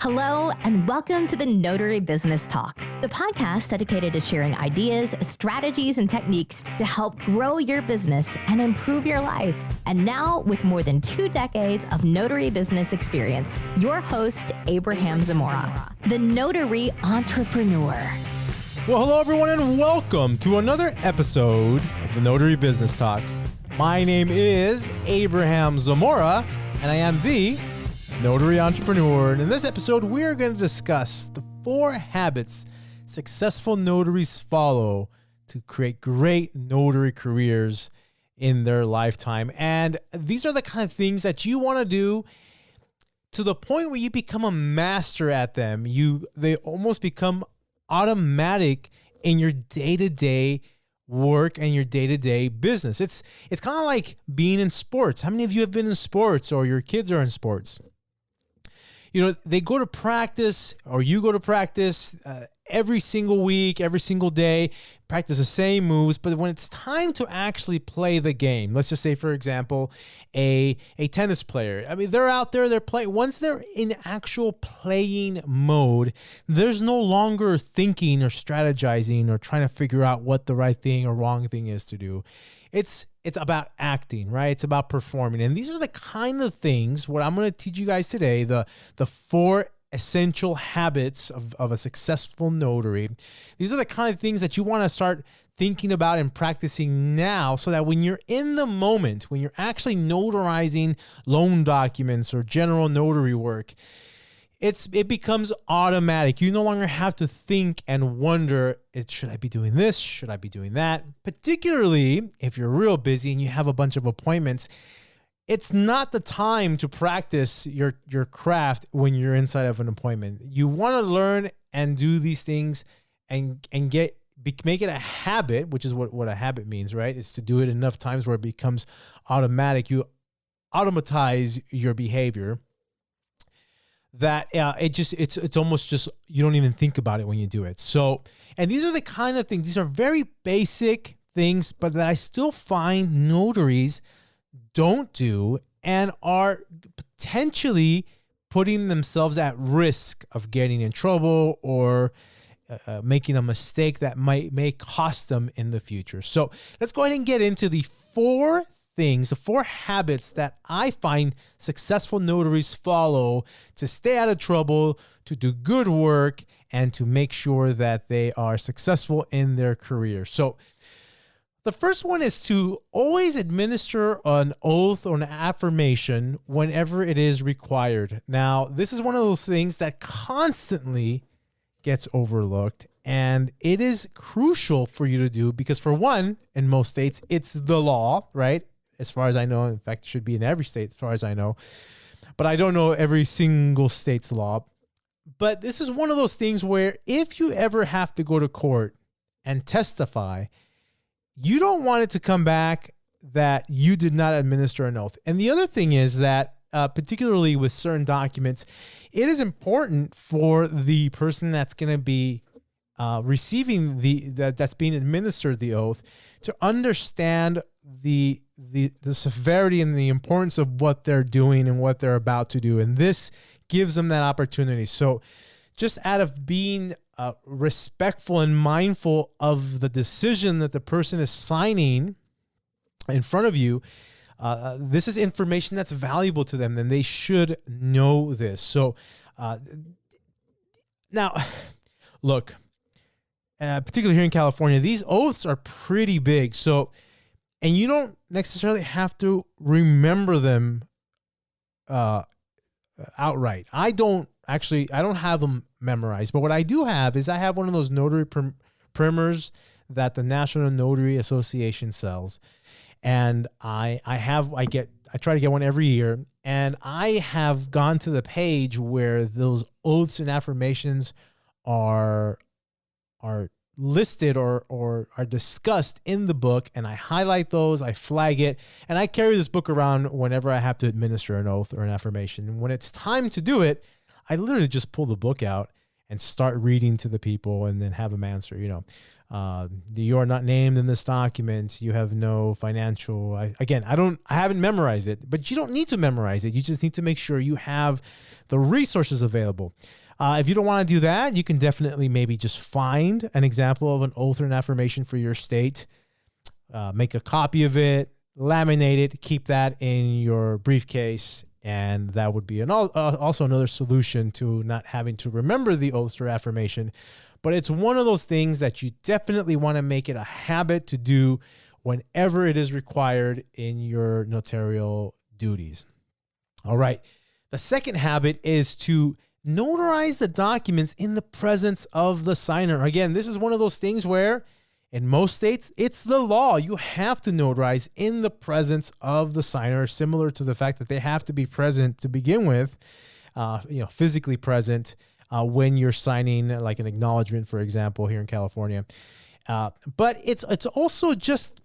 Hello, and welcome to the Notary Business Talk, the podcast dedicated to sharing ideas, strategies, and techniques to help grow your business and improve your life. And now, with more than 2 decades of notary business experience, your host, Abraham Zamora, the notary entrepreneur. Well, hello, everyone, and welcome to another episode of the Notary Business Talk. My name is Abraham Zamora, and I am the Notary Entrepreneur. And in this episode, we're going to discuss the 4 habits successful notaries follow to create great notary careers in their lifetime. And these are the kind of things that you want to do to the point where you become a master at them. They almost become automatic in your day-to-day work and your day-to-day business. It's kind of like being in sports. How many of you have been in sports, or your kids are in sports? You know, they go to practice, or you go to practice every single week, every single day, practice the same moves. But when it's time to actually play the game, let's just say, for example, a tennis player. I mean, they're out there, they're playing. Once they're in actual playing mode, there's no longer thinking or strategizing or trying to figure out what the right thing or wrong thing is to do. It's about acting, right? It's about performing. And these are the kind of things, what I'm going to teach you guys today, the 4 essential habits of a successful notary. These are the kind of things that you want to start thinking about and practicing now, so that when you're in the moment, when you're actually notarizing loan documents or general notary work, it becomes automatic. You no longer have to think and wonder, should I be doing this? Should I be doing that? Particularly if you're real busy and you have a bunch of appointments, it's not the time to practice your craft when you're inside of an appointment. You want to learn and do these things and make it a habit, which is what a habit means, right? It's to do it enough times where it becomes automatic. You automatize your behavior. That it's almost just, you don't even think about it when you do it. So, and these are the kind of things, these are very basic things, but that I still find notaries don't do and are potentially putting themselves at risk of getting in trouble or making a mistake that may cost them in the future. So let's go ahead and get into the 4 habits that I find successful notaries follow to stay out of trouble, to do good work, and to make sure that they are successful in their career. So the first one is to always administer an oath or an affirmation whenever it is required. Now, this is one of those things that constantly gets overlooked, and it is crucial for you to do because, for one, in most states, it's the law, right? As far as I know. In fact, it should be in every state as far as I know. But I don't know every single state's law. But this is one of those things where if you ever have to go to court and testify, you don't want it to come back that you did not administer an oath. And the other thing is that, particularly with certain documents, it is important for the person that's going to be receiving that's being administered the oath to understand the severity and the importance of what they're doing and what they're about to do. And this gives them that opportunity. So just out of being respectful and mindful of the decision that the person is signing in front of you, this is information that's valuable to them, and they should know this. So now, look, particularly here in California, these oaths are pretty big. So, and you don't necessarily have to remember them outright. I don't have them memorized, but what I do have is I have one of those notary primers that the National Notary Association sells. And I try to get one every year, and I have gone to the page where those oaths and affirmations are listed or are discussed in the book, and I highlight those, I flag it, and I carry this book around whenever I have to administer an oath or an affirmation. And when it's time to do it, I literally just pull the book out and start reading to the people and then have them answer, you are not named in this document. You have no financial, I haven't memorized it, but you don't need to memorize it. You just need to make sure you have the resources available. If you don't want to do that, you can definitely maybe just find an example of an oath or an affirmation for your state, make a copy of it, laminate it, keep that in your briefcase. And that would be also another solution to not having to remember the oath or affirmation. But it's one of those things that you definitely want to make it a habit to do whenever it is required in your notarial duties. All right. The second habit is to notarize the documents in the presence of the signer. Again, this is one of those things where in most states, it's the law. You have to notarize in the presence of the signer, similar to the fact that they have to be present to begin with, physically present when you're signing like an acknowledgement, for example, here in California. But it's also just,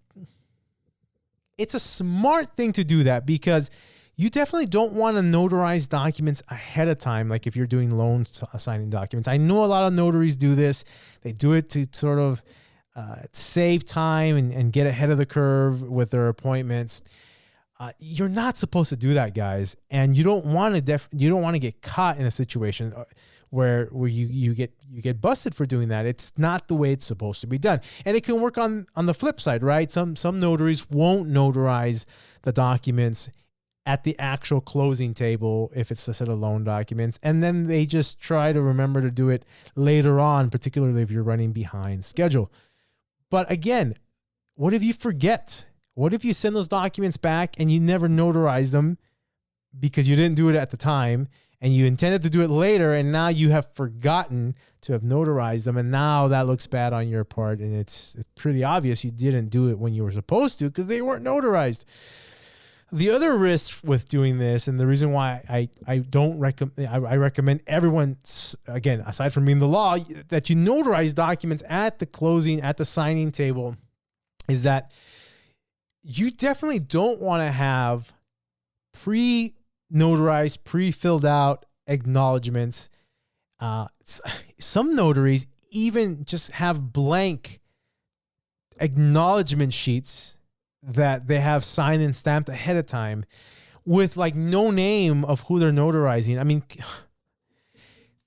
it's a smart thing to do that because you definitely don't want to notarize documents ahead of time, like if you're doing loan signing documents. I know a lot of notaries do this. They do it to sort of save time and get ahead of the curve with their appointments. You're not supposed to do that, guys, and you don't want to get caught in a situation where you get busted for doing that. It's not the way it's supposed to be done, and it can work on the flip side, right? Some notaries won't notarize the documents at the actual closing table if it's a set of loan documents, and then they just try to remember to do it later on, particularly if you're running behind schedule. But again, what if you forget? What if you send those documents back and you never notarize them because you didn't do it at the time and you intended to do it later and now you have forgotten to have notarized them, and now that looks bad on your part, and it's pretty obvious you didn't do it when you were supposed to because they weren't notarized. The other risk with doing this, and the reason why I recommend everyone, again, aside from being the law, that you notarize documents at the closing, at the signing table, is that you definitely don't want to have pre-notarized, pre-filled out acknowledgements. Some notaries even just have blank acknowledgement sheets that they have signed and stamped ahead of time with like no name of who they're notarizing. I mean,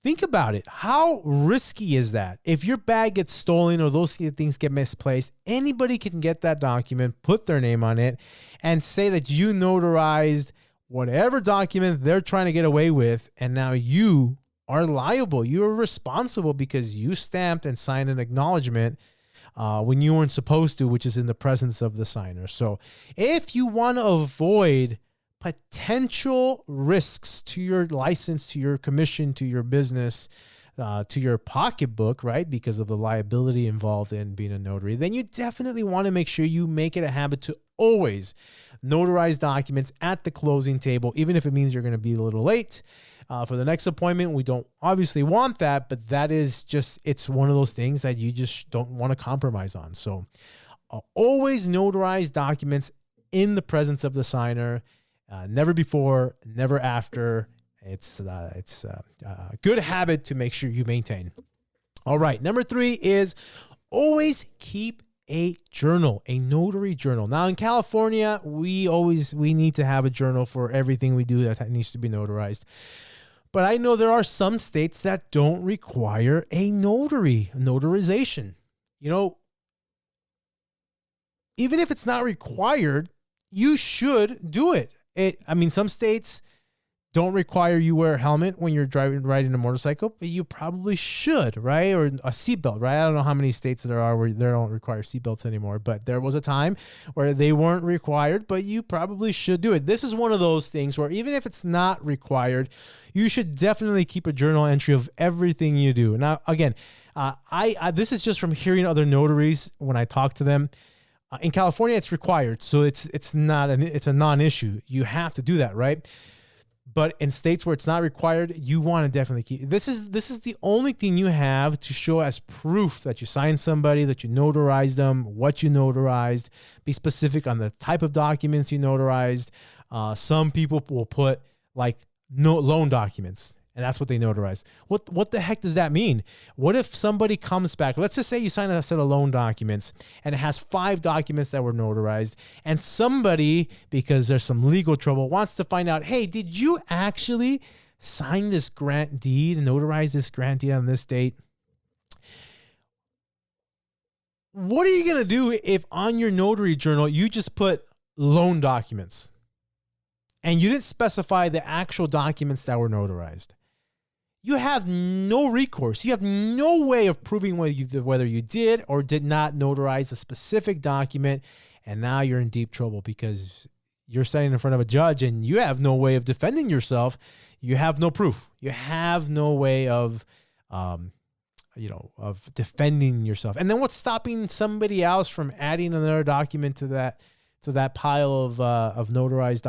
think about it. How risky is that? If your bag gets stolen or those things get misplaced, anybody can get that document, put their name on it, and say that you notarized whatever document they're trying to get away with, and now you are liable. You are responsible because you stamped and signed an acknowledgement when you weren't supposed to, which is in the presence of the signer. So if you want to avoid potential risks to your license, to your commission, to your business, to your pocketbook, right, because of the liability involved in being a notary, then you definitely want to make sure you make it a habit to always notarize documents at the closing table, even if it means you're going to be a little late. For the next appointment, we don't obviously want that, but that is just, it's one of those things that you just don't want to compromise on. So always notarize documents in the presence of the signer, never before, never after. It's a good habit to make sure you maintain. All right. Number 3 is always keep a journal, a notary journal. Now in California, we need to have a journal for everything we do that needs to be notarized. But I know there are some states that don't require a notarization. Even if it's not required, you should do it. Some states don't require you wear a helmet when you're riding a motorcycle, but you probably should, right? Or a seatbelt, right? I don't know how many states there are where they don't require seatbelts anymore, but there was a time where they weren't required, but you probably should do it. This is one of those things where even if it's not required, you should definitely keep a journal entry of everything you do. Now, again, this is just from hearing other notaries when I talk to them. In California, it's required, so it's a non-issue. You have to do that, right? But in states where it's not required, you want to definitely keep. This is the only thing you have to show as proof that you signed somebody, that you notarized them, what you notarized. Be specific on the type of documents you notarized. Some people will put like no loan documents, And that's what they notarize. What the heck does that mean? What if somebody comes back? Let's just say you sign a set of loan documents and it has 5 documents that were notarized, and somebody, because there's some legal trouble, wants to find out, hey, did you actually sign this grant deed and notarize this grant deed on this date? What are you going to do if on your notary journal you just put loan documents and you didn't specify the actual documents that were notarized? You have no recourse. You have no way of proving whether you did or did not notarize a specific document, and now you're in deep trouble because you're standing in front of a judge and you have no way of defending yourself. You have no proof. You have no way of defending yourself. And then what's stopping somebody else from adding another document to that pile of notarized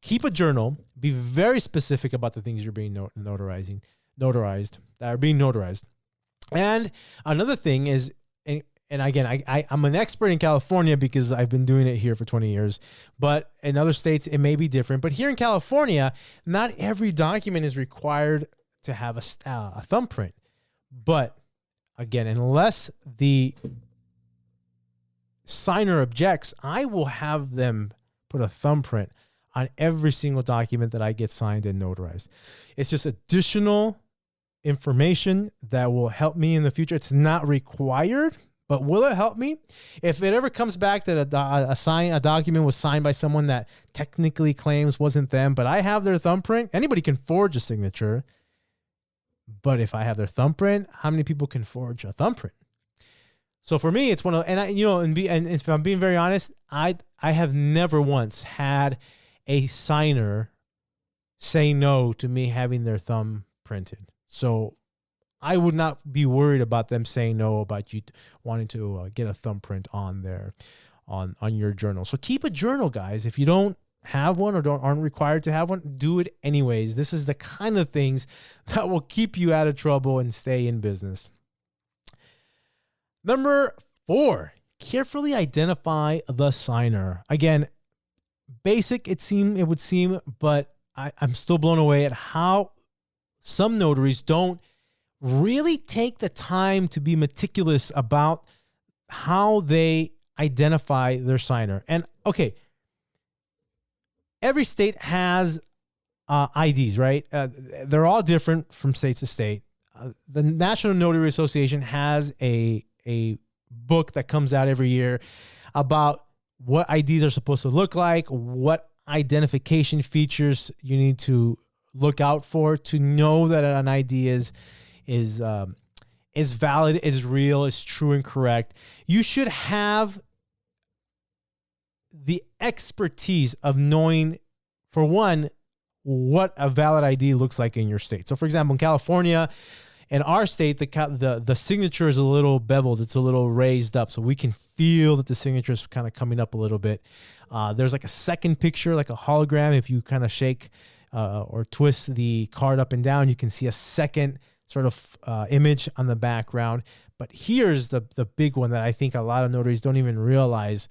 keep a journal. Be very specific about the things you're being notarized that are being notarized. And another thing is, and again, I'm an expert in California because I've been doing it here for 20 years, but in other states it may be different. But here in California, not every document is required to have a thumbprint. But again, unless the signer objects, I will have them put a thumbprint on every single document that I get signed and notarized. It's just additional information that will help me in the future. It's not required, but will it help me? If it ever comes back that a document was signed by someone that technically claims wasn't them, but I have their thumbprint, anybody can forge a signature. But if I have their thumbprint, how many people can forge a thumbprint? So for me, it's one of, and if I'm being very honest, I have never once had a signer say no to me having their thumb printed. So I would not be worried about them saying no about you wanting to get a thumbprint on your journal. So keep a journal, guys. If you don't have one or aren't required to have one, do it anyways. This is the kind of things that will keep you out of trouble and stay in business. Number 4, carefully identify the signer. Again, basic it would seem, but I'm still blown away at how some notaries don't really take the time to be meticulous about how they identify their signer. And okay, every state has IDs, right? They're all different from state to state. The National Notary Association has a book that comes out every year about what IDs are supposed to look like, what identification features you need to look out for to know that an ID is valid, is real, is true and correct. You should have the expertise of knowing, for one, what a valid ID looks like in your state. So for example, in California, in our state, the signature is a little beveled. It's a little raised up. So we can feel that the signature is kind of coming up a little bit. There's like a second picture, like a hologram. If you kind of shake or twist the card up and down, you can see a second sort of image on the background. But here's the big one that I think a lot of notaries don't even realize,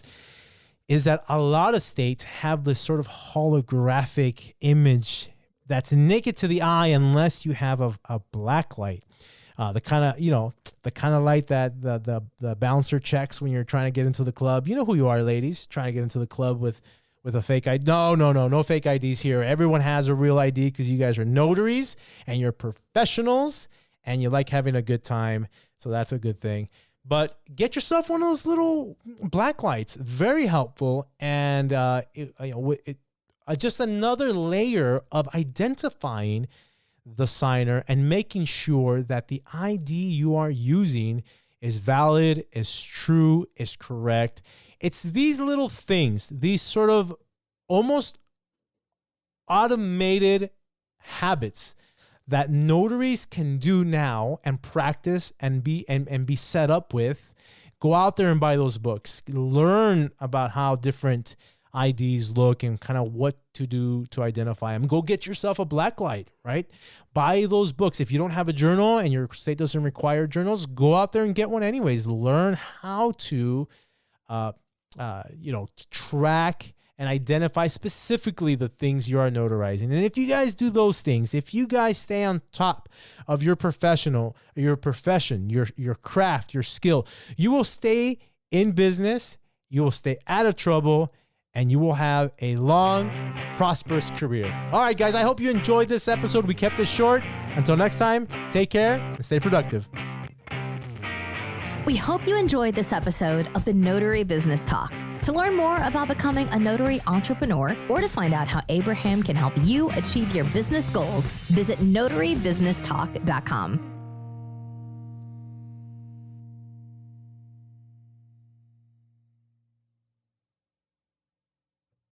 is that a lot of states have this sort of holographic image that's naked to the eye unless you have a black light. The kind of light that the bouncer checks when you're trying to get into the club. You know who you are, ladies, trying to get into the club with a fake ID. No fake IDs here. Everyone has a real ID because you guys are notaries and you're professionals and you like having a good time. So that's a good thing. But get yourself one of those little black lights. Very helpful. And just another layer of identifying the signer and making sure that the ID you are using is valid, is true, is correct. It's these little things, these sort of almost automated habits that notaries can do now and practice and be set up with. Go out there and buy those books. Learn about how different IDs look and kind of what to do to identify them. Go get yourself a black light, right? Buy those books. If you don't have a journal and your state doesn't require journals, go out there and get one anyways. Learn how to, track and identify specifically the things you are notarizing. And if you guys do those things, if you guys stay on top of your profession, your craft, your skill, you will stay in business, you will stay out of trouble, and you will have a long, prosperous career. All right, guys, I hope you enjoyed this episode. We kept it short. Until next time, take care and stay productive. We hope you enjoyed this episode of the Notary Business Talk. To learn more about becoming a notary entrepreneur or to find out how Abraham can help you achieve your business goals, visit notarybusinesstalk.com.